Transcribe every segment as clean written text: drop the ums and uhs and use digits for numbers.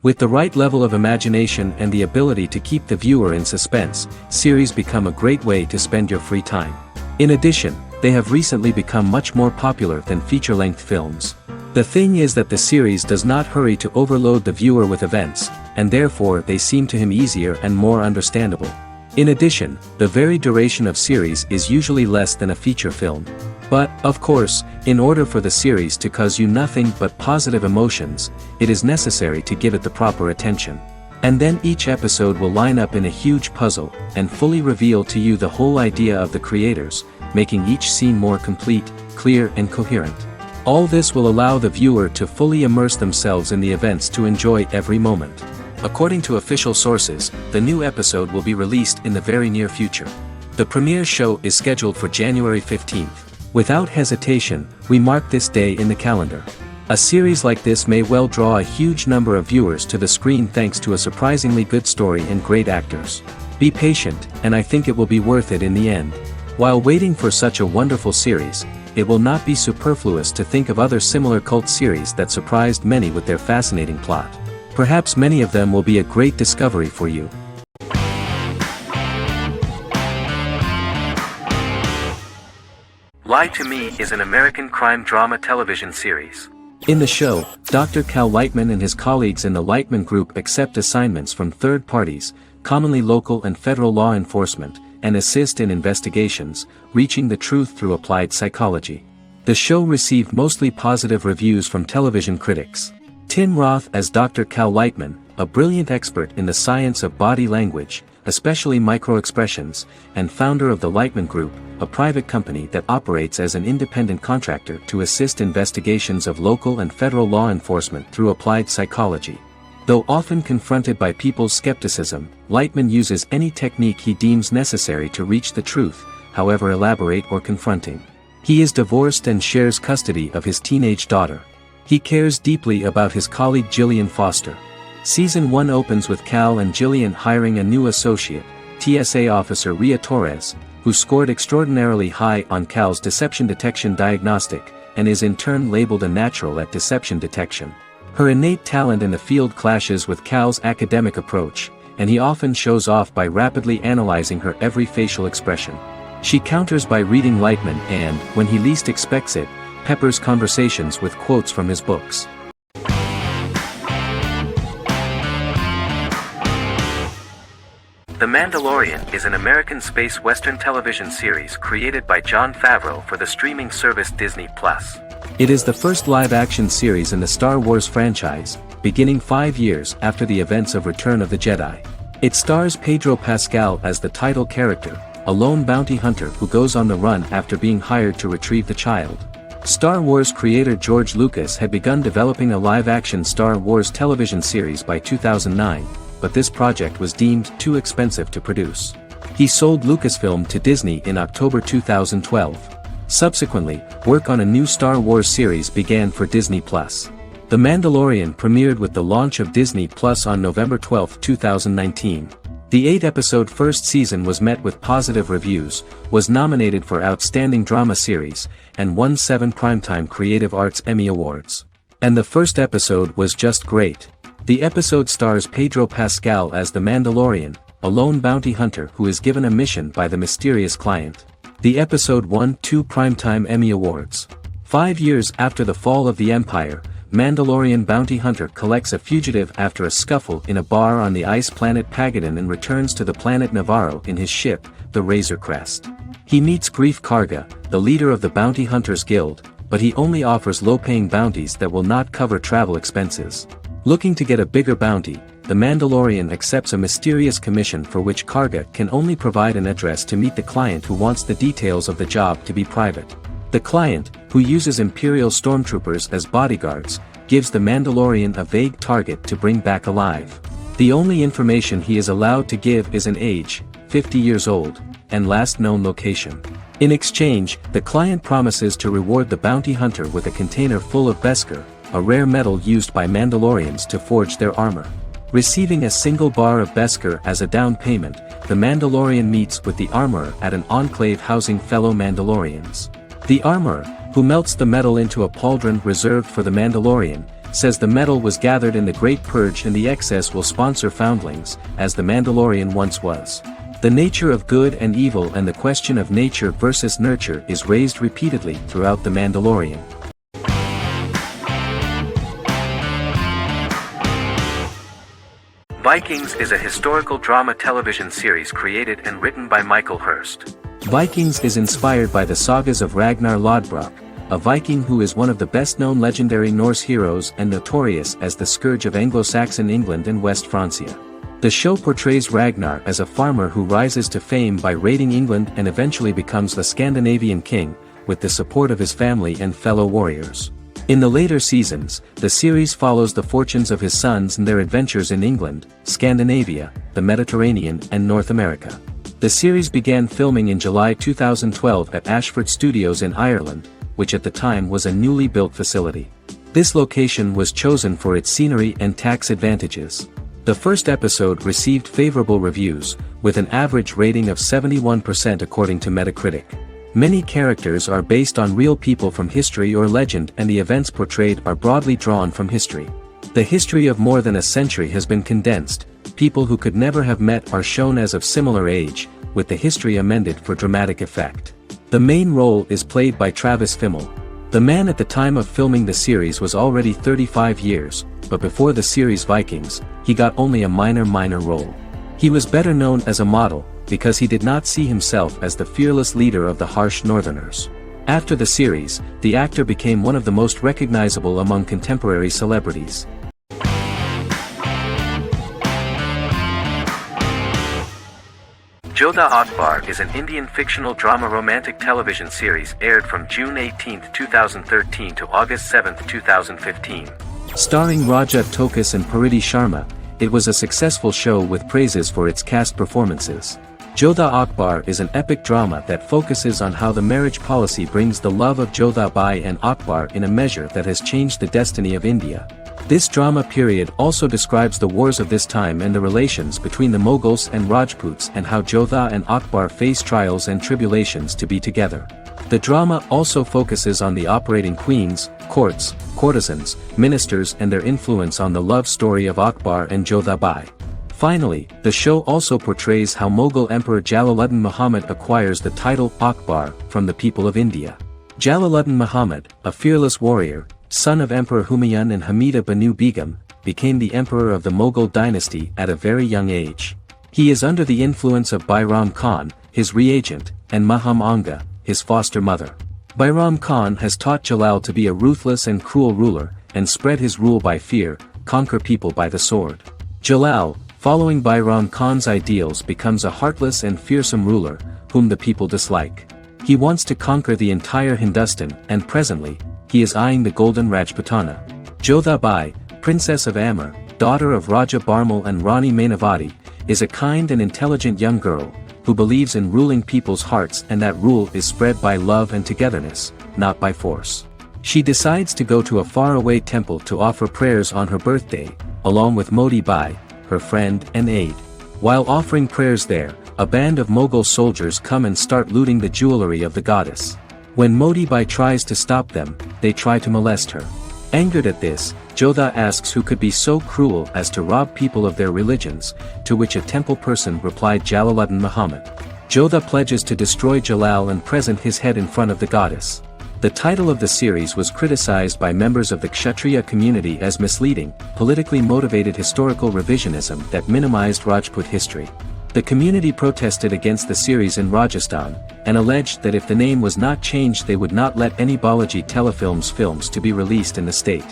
With the right level of imagination and the ability to keep the viewer in suspense, series become a great way to spend your free time. In addition, they have recently become much more popular than feature-length films. The thing is that the series does not hurry to overload the viewer with events, and therefore they seem to him easier and more understandable. In addition, the very duration of series is usually less than a feature film. But, of course, in order for the series to cause you nothing but positive emotions, it is necessary to give it the proper attention. And then each episode will line up in a huge puzzle, and fully reveal to you the whole idea of the creators, making each scene more complete, clear and coherent. All this will allow the viewer to fully immerse themselves in the events to enjoy every moment. According to official sources, the new episode will be released in the very near future. The premiere show is scheduled for January 15th. Without hesitation, we mark this day in the calendar. A series like this may well draw a huge number of viewers to the screen thanks to a surprisingly good story and great actors. Be patient, and I think it will be worth it in the end. While waiting for such a wonderful series, it will not be superfluous to think of other similar cult series that surprised many with their fascinating plot. Perhaps many of them will be a great discovery for you. Lie to Me is an American crime drama television series. In the show, Dr. Cal Lightman and his colleagues in the Lightman Group accept assignments from third parties, commonly local and federal law enforcement, and assist in investigations, reaching the truth through applied psychology. The show received mostly positive reviews from television critics. Tim Roth as Dr. Cal Lightman, a brilliant expert in the science of body language, especially microexpressions, and founder of the Lightman Group, a private company that operates as an independent contractor to assist investigations of local and federal law enforcement through applied psychology. Though often confronted by people's skepticism, Lightman uses any technique he deems necessary to reach the truth, however elaborate or confronting. He is divorced and shares custody of his teenage daughter. He cares deeply about his colleague Jillian Foster. Season 1 opens with Cal and Jillian hiring a new associate, TSA officer Rhea Torres, who scored extraordinarily high on Cal's deception detection diagnostic, and is in turn labeled a natural at deception detection. Her innate talent in the field clashes with Cal's academic approach, and he often shows off by rapidly analyzing her every facial expression. She counters by reading Lightman and, when he least expects it, peppers conversations with quotes from his books. The Mandalorian is an American space western television series created by Jon Favreau for the streaming service Disney+. It is the first live-action series in the Star Wars franchise, beginning 5 years after the events of Return of the Jedi. It stars Pedro Pascal as the title character, a lone bounty hunter who goes on the run after being hired to retrieve the child. Star Wars creator George Lucas had begun developing a live-action Star Wars television series by 2009, but this project was deemed too expensive to produce. He sold Lucasfilm to Disney in October 2012. Subsequently, work on a new Star Wars series began for Disney+. The Mandalorian premiered with the launch of Disney+ on November 12, 2019. The 8-episode first season was met with positive reviews, was nominated for Outstanding Drama Series, and won 7 Primetime Creative Arts Emmy Awards. And the first episode was just great. The episode stars Pedro Pascal as the Mandalorian, a lone bounty hunter who is given a mission by the mysterious client. The episode won 2 Primetime Emmy Awards. 5 years after the fall of the Empire, Mandalorian bounty hunter collects a fugitive after a scuffle in a bar on the ice planet Pagadan and returns to the planet Navarro in his ship, the Razor Crest. He meets Grief Karga, the leader of the Bounty Hunters Guild, but he only offers low-paying bounties that will not cover travel expenses. Looking to get a bigger bounty, the Mandalorian accepts a mysterious commission for which Karga can only provide an address to meet the client who wants the details of the job to be private. The client, who uses Imperial stormtroopers as bodyguards, gives the Mandalorian a vague target to bring back alive. The only information he is allowed to give is an age, 50 years old, and last known location. In exchange, the client promises to reward the bounty hunter with a container full of Beskar, a rare metal used by Mandalorians to forge their armor. Receiving a single bar of Beskar as a down payment, the Mandalorian meets with the armorer at an enclave housing fellow Mandalorians. The armorer, who melts the metal into a pauldron reserved for the Mandalorian, says the metal was gathered in the Great Purge and the excess will sponsor foundlings, as the Mandalorian once was. The nature of good and evil and the question of nature versus nurture is raised repeatedly throughout The Mandalorian. Vikings is a historical drama television series created and written by Michael Hurst. Vikings is inspired by the sagas of Ragnar Lodbrok, a Viking who is one of the best-known legendary Norse heroes and notorious as the scourge of Anglo-Saxon England and West Francia. The show portrays Ragnar as a farmer who rises to fame by raiding England and eventually becomes the Scandinavian king, with the support of his family and fellow warriors. In the later seasons, the series follows the fortunes of his sons and their adventures in England, Scandinavia, the Mediterranean and North America. The series began filming in July 2012 at Ashford Studios in Ireland, which at the time was a newly built facility. This location was chosen for its scenery and tax advantages. The first episode received favorable reviews, with an average rating of 71% according to Metacritic. Many characters are based on real people from history or legend and the events portrayed are broadly drawn from history. The history of more than a century has been condensed, people who could never have met are shown as of similar age, with the history amended for dramatic effect. The main role is played by Travis Fimmel. The man at the time of filming the series was already 35 years, but before the series Vikings, he got only a minor role. He was better known as a model, because he did not see himself as the fearless leader of the harsh Northerners. After the series, the actor became one of the most recognizable among contemporary celebrities. Jodha Akbar is an Indian fictional drama romantic television series aired from June 18, 2013 to August 7, 2015. Starring Raja Tokas and Pariti Sharma, it was a successful show with praises for its cast performances. Jodha Akbar is an epic drama that focuses on how the marriage policy brings the love of Jodha Bai and Akbar in a measure that has changed the destiny of India. This drama period also describes the wars of this time and the relations between the Mughals and Rajputs and how Jodha and Akbar face trials and tribulations to be together. The drama also focuses on the operating queens, courts, courtesans, ministers and their influence on the love story of Akbar and Jodha Bai. Finally, the show also portrays how Mughal Emperor Jalaluddin Muhammad acquires the title Akbar from the people of India. Jalaluddin Muhammad, a fearless warrior, son of Emperor Humayun and Hamida Banu Begum, became the emperor of the Mughal dynasty at a very young age. He is under the influence of Bairam Khan, his reagent, and Maham Anga, his foster mother. Bairam Khan has taught Jalal to be a ruthless and cruel ruler, and spread his rule by fear, conquer people by the sword. Jalal, following Bairam Khan's ideals, becomes a heartless and fearsome ruler, whom the people dislike. He wants to conquer the entire Hindustan and presently, he is eyeing the Golden Rajputana. Jodha Bai, Princess of Amber, daughter of Raja Barmal and Rani Mainavati, is a kind and intelligent young girl, who believes in ruling people's hearts and that rule is spread by love and togetherness, not by force. She decides to go to a faraway temple to offer prayers on her birthday, along with Modi Bai, her friend and aide. While offering prayers there, a band of Mughal soldiers come and start looting the jewelry of the goddess. When Modi Bai tries to stop them, they try to molest her. Angered at this, Jodha asks who could be so cruel as to rob people of their religions, to which a temple person replied Jalaluddin Muhammad. Jodha pledges to destroy Jalal and present his head in front of the goddess. The title of the series was criticized by members of the Kshatriya community as misleading, politically motivated historical revisionism that minimized Rajput history. The community protested against the series in Rajasthan, and alleged that if the name was not changed they would not let any Balaji telefilms films to be released in the state.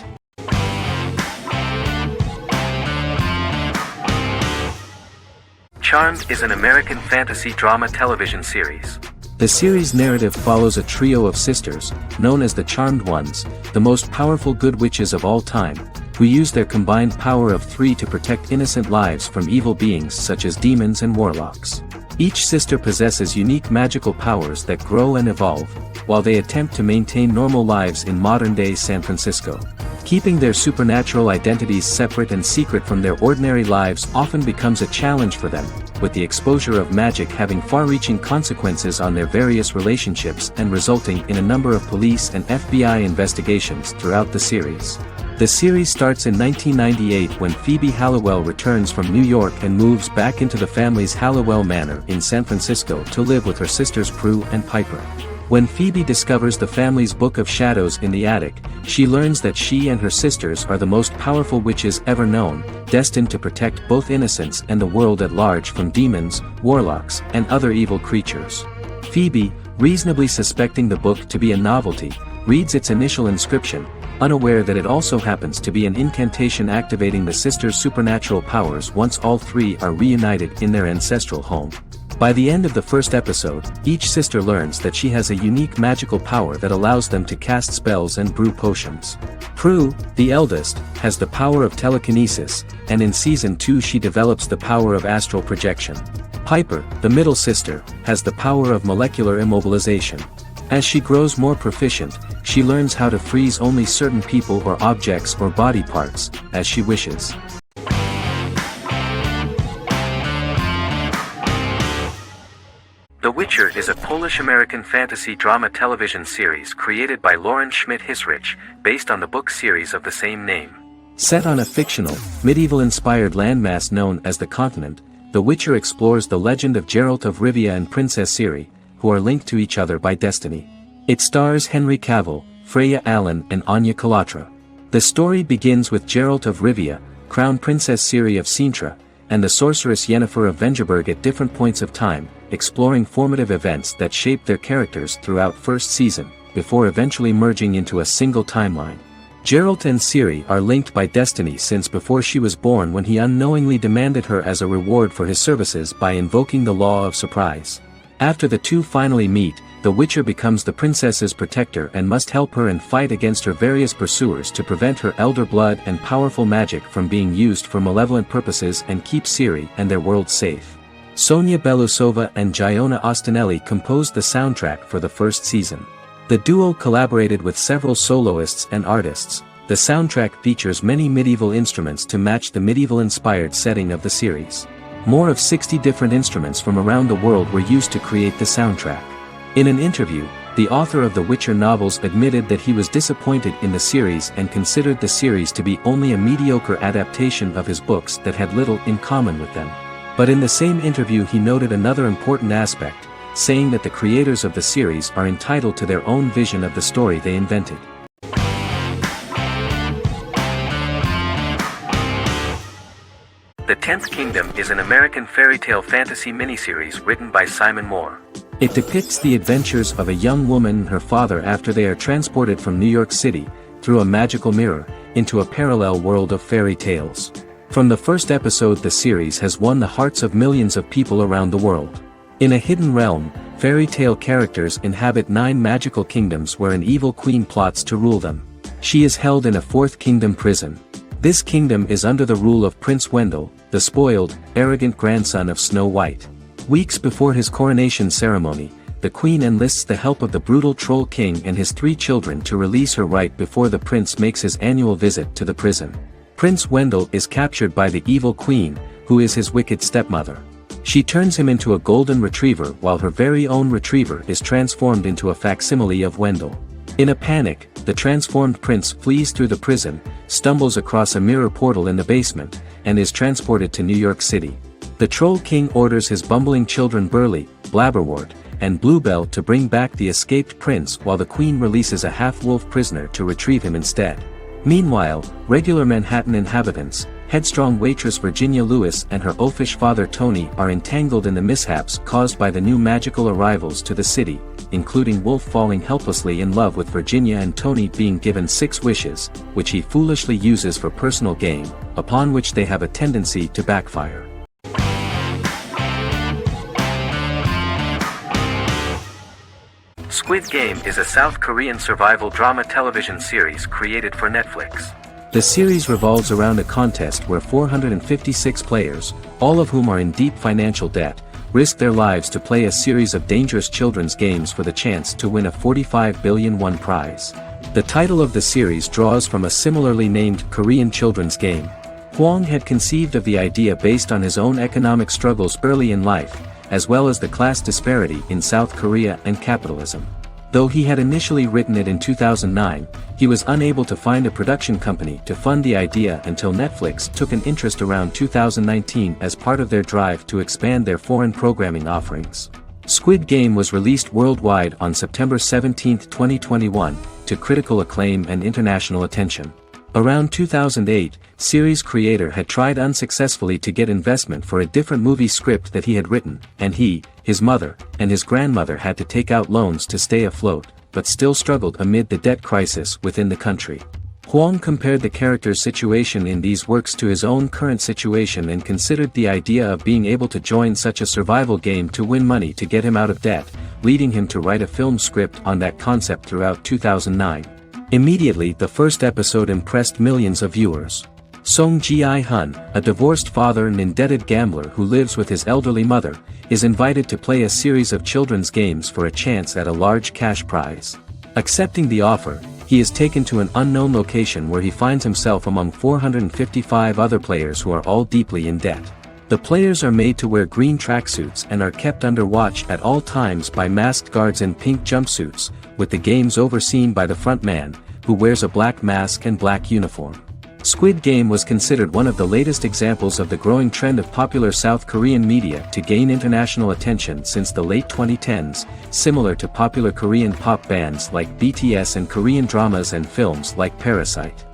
Charmed is an American fantasy drama television series. The series' narrative follows a trio of sisters, known as the Charmed Ones, the most powerful good witches of all time, who use their combined power of 3 to protect innocent lives from evil beings such as demons and warlocks. Each sister possesses unique magical powers that grow and evolve, while they attempt to maintain normal lives in modern-day San Francisco. Keeping their supernatural identities separate and secret from their ordinary lives often becomes a challenge for them, with the exposure of magic having far-reaching consequences on their various relationships and resulting in a number of police and FBI investigations throughout the series. The series starts in 1998 when Phoebe Halliwell returns from New York and moves back into the family's Halliwell Manor in San Francisco to live with her sisters Prue and Piper. When Phoebe discovers the family's Book of Shadows in the attic, she learns that she and her sisters are the most powerful witches ever known, destined to protect both innocents and the world at large from demons, warlocks, and other evil creatures. Phoebe, reasonably suspecting the book to be a novelty, reads its initial inscription, unaware that it also happens to be an incantation activating the sisters' supernatural powers once all three are reunited in their ancestral home. By the end of the first episode, each sister learns that she has a unique magical power that allows them to cast spells and brew potions. Prue, the eldest, has the power of telekinesis, and in Season 2 she develops the power of astral projection. Piper, the middle sister, has the power of molecular immobilization. As she grows more proficient, she learns how to freeze only certain people or objects or body parts, as she wishes. The Witcher is a Polish-American fantasy drama television series created by Lauren Schmidt-Hissrich, based on the book series of the same name. Set on a fictional, medieval-inspired landmass known as the Continent, The Witcher explores the legend of Geralt of Rivia and Princess Ciri, who are linked to each other by destiny. It stars Henry Cavill, Freya Allan and Anya Chalotra. The story begins with Geralt of Rivia, Crown Princess Ciri of Sintra, and the sorceress Yennefer of Vengerberg at different points of time, exploring formative events that shape their characters throughout first season, before eventually merging into a single timeline. Geralt and Ciri are linked by destiny since before she was born, when he unknowingly demanded her as a reward for his services by invoking the law of surprise. After the two finally meet, the Witcher becomes the princess's protector and must help her and fight against her various pursuers to prevent her elder blood and powerful magic from being used for malevolent purposes and keep Ciri and their world safe. Sonia Belousova and Giona Ostinelli composed the soundtrack for the first season. The duo collaborated with several soloists and artists. The soundtrack features many medieval instruments to match the medieval-inspired setting of the series. More of 60 different instruments from around the world were used to create the soundtrack. In an interview, the author of the Witcher novels admitted that he was disappointed in the series and considered the series to be only a mediocre adaptation of his books that had little in common with them. But in the same interview he noted another important aspect, saying that the creators of the series are entitled to their own vision of the story they invented. The 10th Kingdom is an American fairy tale fantasy miniseries written by Simon Moore. It depicts the adventures of a young woman and her father after they are transported from New York City, through a magical mirror, into a parallel world of fairy tales. From the first episode, the series has won the hearts of millions of people around the world. In a hidden realm, fairy tale characters inhabit 9 magical kingdoms where an evil queen plots to rule them. She is held in a 4th kingdom prison. This kingdom is under the rule of Prince Wendell, the spoiled, arrogant grandson of Snow White. Weeks before his coronation ceremony, the queen enlists the help of the brutal Troll King and his 3 children to release her right before the prince makes his annual visit to the prison. Prince Wendell is captured by the evil queen, who is his wicked stepmother. She turns him into a golden retriever while her very own retriever is transformed into a facsimile of Wendell. In a panic, the transformed prince flees through the prison, stumbles across a mirror portal in the basement, and is transported to New York City. The Troll King orders his bumbling children Burley, Blabberwort, and Bluebell to bring back the escaped prince, while the queen releases a half-wolf prisoner to retrieve him instead. Meanwhile, regular Manhattan inhabitants, headstrong waitress Virginia Lewis and her oafish father Tony are entangled in the mishaps caused by the new magical arrivals to the city, including Wolf falling helplessly in love with Virginia and Tony being given 6 wishes, which he foolishly uses for personal gain, upon which they have a tendency to backfire. Squid Game is a South Korean survival drama television series created for Netflix. The series revolves around a contest where 456 players, all of whom are in deep financial debt, risk their lives to play a series of dangerous children's games for the chance to win a 45 billion won prize. The title of the series draws from a similarly named Korean children's game. Hwang had conceived of the idea based on his own economic struggles early in life, as well as the class disparity in South Korea and capitalism. Though he had initially written it in 2009, he was unable to find a production company to fund the idea until Netflix took an interest around 2019 as part of their drive to expand their foreign programming offerings. Squid Game was released worldwide on September 17, 2021, to critical acclaim and international attention. Around 2008, series creator had tried unsuccessfully to get investment for a different movie script that he had written, and he, his mother, and his grandmother had to take out loans to stay afloat, but still struggled amid the debt crisis within the country. Huang compared the character's situation in these works to his own current situation and considered the idea of being able to join such a survival game to win money to get him out of debt, leading him to write a film script on that concept throughout 2009. Immediately the first episode impressed millions of viewers. Song Ji-hun, a divorced father and indebted gambler who lives with his elderly mother, is invited to play a series of children's games for a chance at a large cash prize. Accepting the offer, he is taken to an unknown location where he finds himself among 455 other players who are all deeply in debt. The players are made to wear green tracksuits and are kept under watch at all times by masked guards in pink jumpsuits, with the games overseen by the front man, who wears a black mask and black uniform. Squid Game was considered one of the latest examples of the growing trend of popular South Korean media to gain international attention since the late 2010s, similar to popular Korean pop bands like BTS and Korean dramas and films like Parasite.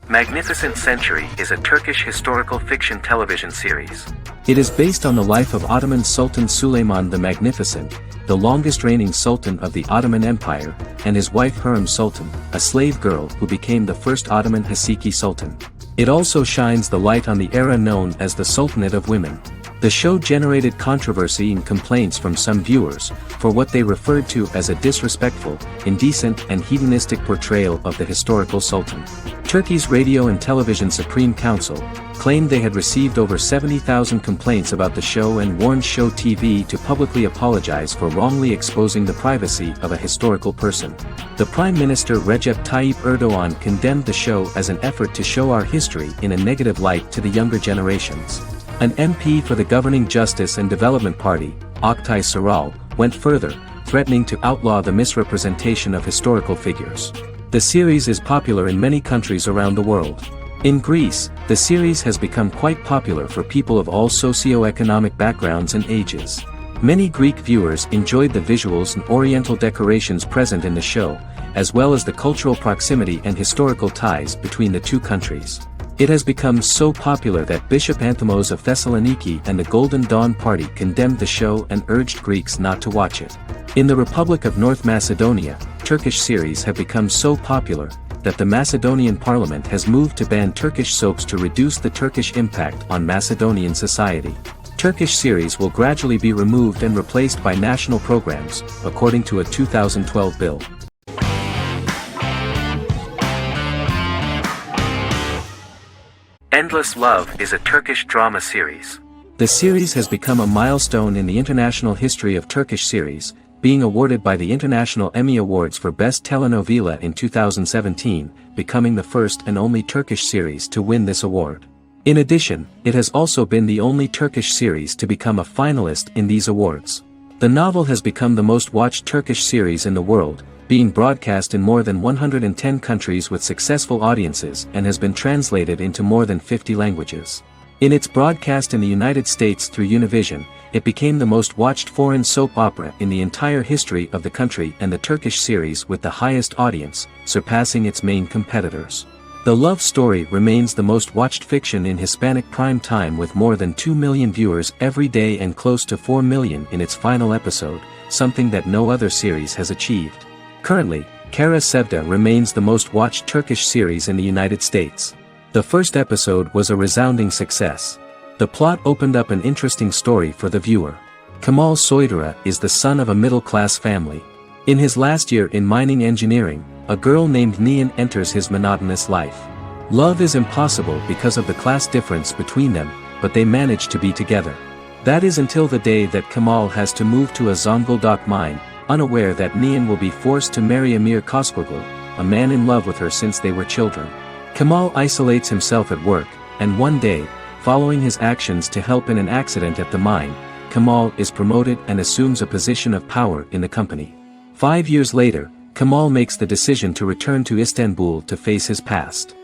Magnificent Century is a Turkish historical fiction television series. It is based on the life of Ottoman Sultan Süleyman the Magnificent, the longest reigning sultan of the Ottoman Empire, and his wife Hürrem Sultan, a slave girl who became the first Ottoman Haseki Sultan. It also shines the light on the era known as the Sultanate of Women. The show generated controversy and complaints from some viewers, for what they referred to as a disrespectful, indecent and hedonistic portrayal of the historical sultan. Turkey's Radio and Television Supreme Council claimed they had received over 70,000 complaints about the show and warned Show TV to publicly apologize for wrongly exposing the privacy of a historical person. The Prime Minister Recep Tayyip Erdogan condemned the show as an effort to show our history in a negative light to the younger generations. An MP for the governing Justice and Development Party, Oktay Saral, went further, threatening to outlaw the misrepresentation of historical figures. The series is popular in many countries around the world. In Greece, the series has become quite popular for people of all socio-economic backgrounds and ages. Many Greek viewers enjoyed the visuals and oriental decorations present in the show, as well as the cultural proximity and historical ties between the two countries. It has become so popular that Bishop Anthemos of Thessaloniki and the Golden Dawn Party condemned the show and urged Greeks not to watch it. In the Republic of North Macedonia, Turkish series have become so popular that the Macedonian parliament has moved to ban Turkish soaps to reduce the Turkish impact on Macedonian society. Turkish series will gradually be removed and replaced by national programs, according to a 2012 bill. Endless Love is a Turkish drama series. The series has become a milestone in the international history of Turkish series, being awarded by the International Emmy Awards for Best Telenovela in 2017, becoming the first and only Turkish series to win this award. In addition, it has also been the only Turkish series to become a finalist in these awards. The novel has become the most watched Turkish series in the world, being broadcast in more than 110 countries with successful audiences and has been translated into more than 50 languages. In its broadcast in the United States through Univision, it became the most watched foreign soap opera in the entire history of the country and the Turkish series with the highest audience, surpassing its main competitors. The love story remains the most watched fiction in Hispanic prime time with more than 2 million viewers every day and close to 4 million in its final episode, something that no other series has achieved. Currently, Kara Sevda remains the most watched Turkish series in the United States. The first episode was a resounding success. The plot opened up an interesting story for the viewer. Kemal Soydura is the son of a middle-class family. In his last year in mining engineering, a girl named Nihan enters his monotonous life. Love is impossible because of the class difference between them, but they manage to be together. That is until the day that Kemal has to move to a Zonguldak mine, unaware that Nihan will be forced to marry Amir Koskoglu, a man in love with her since they were children. Kemal isolates himself at work, and one day, following his actions to help in an accident at the mine, Kamal is promoted and assumes a position of power in the company. 5 years later, Kamal makes the decision to return to Istanbul to face his past.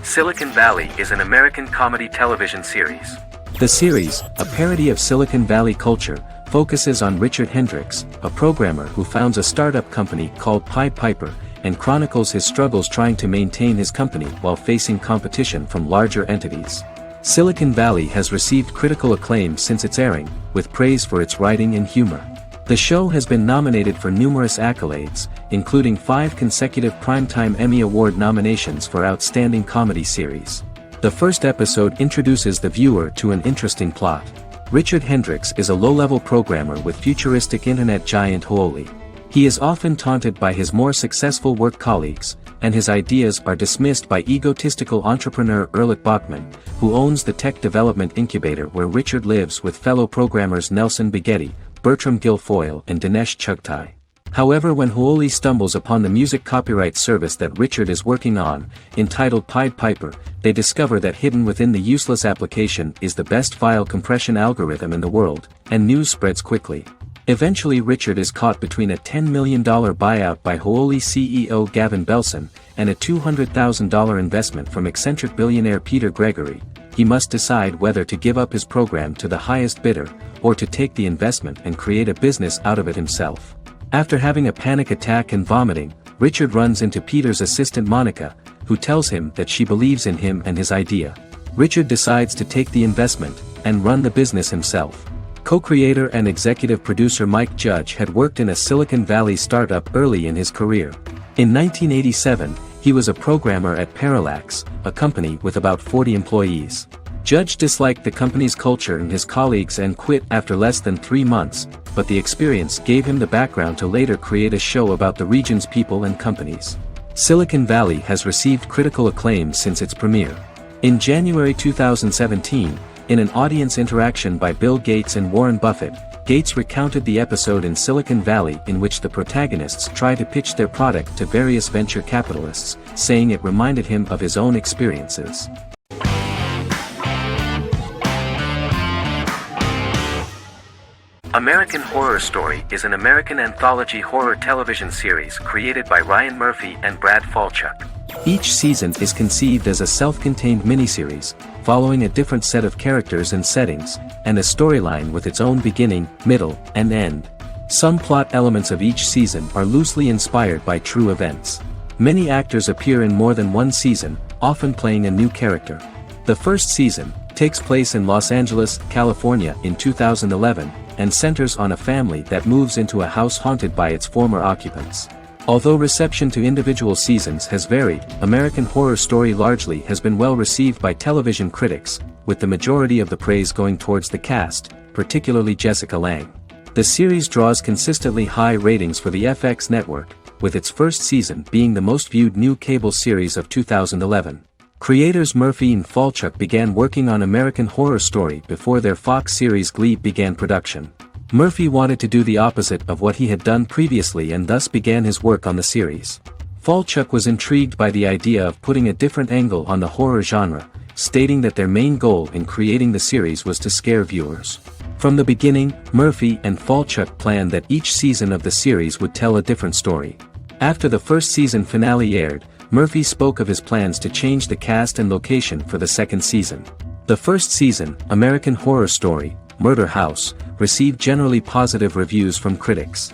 Silicon Valley is an American comedy television series. The series, a parody of Silicon Valley culture, focuses on Richard Hendricks, a programmer who founds a startup company called Pied Piper, and chronicles his struggles trying to maintain his company while facing competition from larger entities. Silicon Valley has received critical acclaim since its airing, with praise for its writing and humor. The show has been nominated for numerous accolades, including 5 consecutive Primetime Emmy Award nominations for Outstanding Comedy Series. The first episode introduces the viewer to an interesting plot. Richard Hendricks is a low-level programmer with futuristic internet giant Huawei. He is often taunted by his more successful work colleagues, and his ideas are dismissed by egotistical entrepreneur Erlich Bachman, who owns the tech development incubator where Richard lives with fellow programmers Nelson Bighetti, Bertram Guilfoyle and Dinesh Chugtai. However, when Huawei stumbles upon the music copyright service that Richard is working on, entitled Pied Piper, they discover that hidden within the useless application is the best file compression algorithm in the world, and news spreads quickly. Eventually Richard is caught between a $10 million buyout by Huawei CEO Gavin Belson, and a $200,000 investment from eccentric billionaire Peter Gregory. He must decide whether to give up his program to the highest bidder, or to take the investment and create a business out of it himself. After having a panic attack and vomiting, Richard runs into Peter's assistant Monica, who tells him that she believes in him and his idea. Richard decides to take the investment, and run the business himself. Co-creator and executive producer Mike Judge had worked in a Silicon Valley startup early in his career. In 1987, he was a programmer at Parallax, a company with about 40 employees. Judge disliked the company's culture and his colleagues and quit after less than 3 months, but the experience gave him the background to later create a show about the region's people and companies. Silicon Valley has received critical acclaim since its premiere. In January 2017, in an audience interaction by Bill Gates and Warren Buffett, Gates recounted the episode in Silicon Valley in which the protagonists try to pitch their product to various venture capitalists, saying it reminded him of his own experiences. American Horror Story is an American anthology horror television series created by Ryan Murphy and Brad Falchuk. Each season is conceived as a self-contained miniseries, following a different set of characters and settings, and a storyline with its own beginning, middle, and end. Some plot elements of each season are loosely inspired by true events. Many actors appear in more than one season, often playing a new character. The first season takes place in Los Angeles, California in 2011, and centers on a family that moves into a house haunted by its former occupants. Although reception to individual seasons has varied, American Horror Story largely has been well received by television critics, with the majority of the praise going towards the cast, particularly Jessica Lange. The series draws consistently high ratings for the FX network, with its first season being the most viewed new cable series of 2011. Creators Murphy and Falchuk began working on American Horror Story before their Fox series Glee began production. Murphy wanted to do the opposite of what he had done previously and thus began his work on the series. Falchuk was intrigued by the idea of putting a different angle on the horror genre, stating that their main goal in creating the series was to scare viewers. From the beginning, Murphy and Falchuk planned that each season of the series would tell a different story. After the first season finale aired, Murphy spoke of his plans to change the cast and location for the second season. The first season, American Horror Story, Murder House, received generally positive reviews from critics.